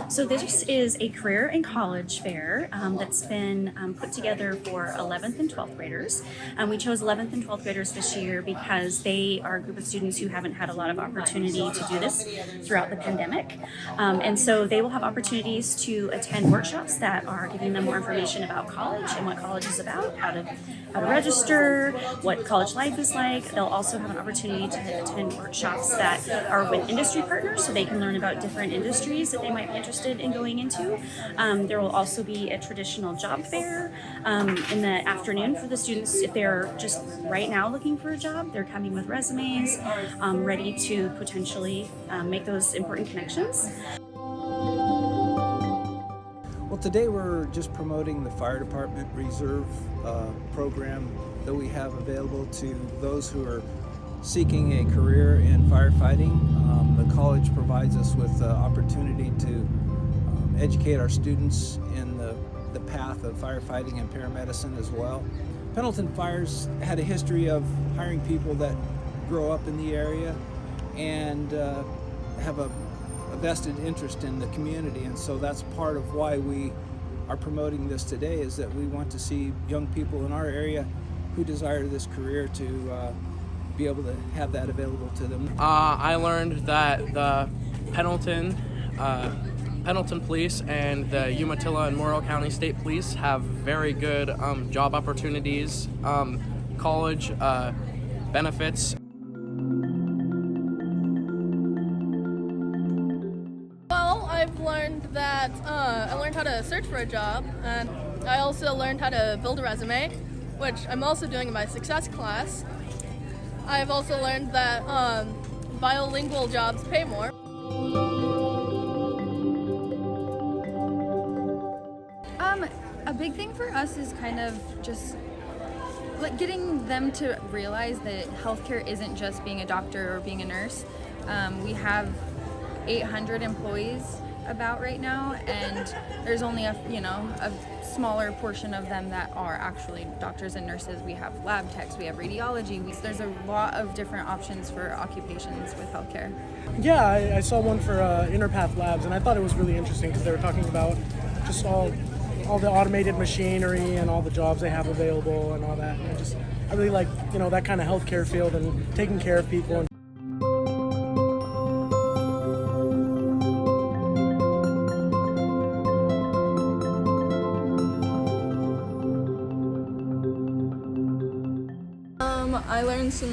So this is a career and college fair that's been put together for 11th and 12th graders. We chose 11th and 12th graders this year because they are a group of students who haven't had a lot of opportunity to do this throughout the pandemic. And so they will have opportunities to attend workshops that are giving them more information about college and what college is about, how to register, what college life is like. They'll also have an opportunity to attend workshops that are with industry partners so they can learn about different industries that they might be interested in going into. There will also be a traditional job fair in the afternoon for the students. If they're just right now looking for a job, they're coming with resumes, ready to potentially make those important connections. Well, today we're just promoting the fire department reserve program that we have available to those who are seeking a career in firefighting. The college provides us with the opportunity to educate our students in the path of firefighting and paramedicine as well. Pendleton Fire's had a history of hiring people that grow up in the area and have a vested interest in the community, and so that's part of why we are promoting this today, is that we want to see young people in our area who desire this career to be able to have that available to them. I learned that the Pendleton Police and the Umatilla and Morrill County State Police have very good job opportunities, college benefits. Well, I've learned that I learned how to search for a job, and I also learned how to build a resume, which I'm also doing in my success class. I've also learned that bilingual jobs pay more. A big thing for us is kind of just like getting them to realize that healthcare isn't just being a doctor or being a nurse. We have 800 employees about right now, and there's only a smaller portion of them that are actually doctors and nurses. We have lab techs, we have radiology. There's a lot of different options for occupations with healthcare. Yeah, I saw one for Interpath Labs, and I thought it was really interesting because they were talking about just all the automated machinery and all the jobs they have available and all that. And I really like that kind of healthcare field and taking care of people. I learned some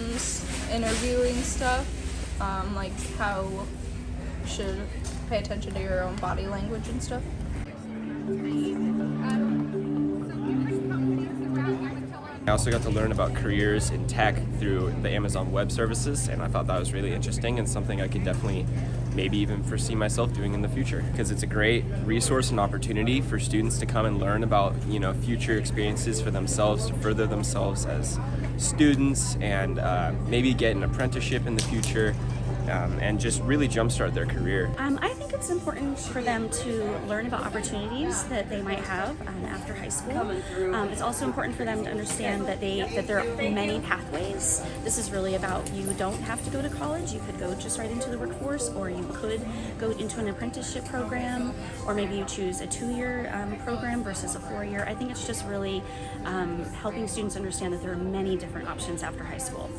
interviewing stuff, like how you should pay attention to your own body language and stuff. I also got to learn about careers in tech through the Amazon Web Services, and I thought that was really interesting and something I could definitely maybe even foresee myself doing in the future, because it's a great resource and opportunity for students to come and learn about future experiences for themselves, to further themselves as students, and maybe get an apprenticeship in the future, and just really jumpstart their career. I think it's important for them to learn about opportunities that they might have after high school. It's also important for them to understand that there are many pathways. This is really about, you don't have to go to college. You could go just right into the workforce, or you could go into an apprenticeship program, or maybe you choose a 2-year program versus a 4-year. I think it's just really helping students understand that there are many different options after high school.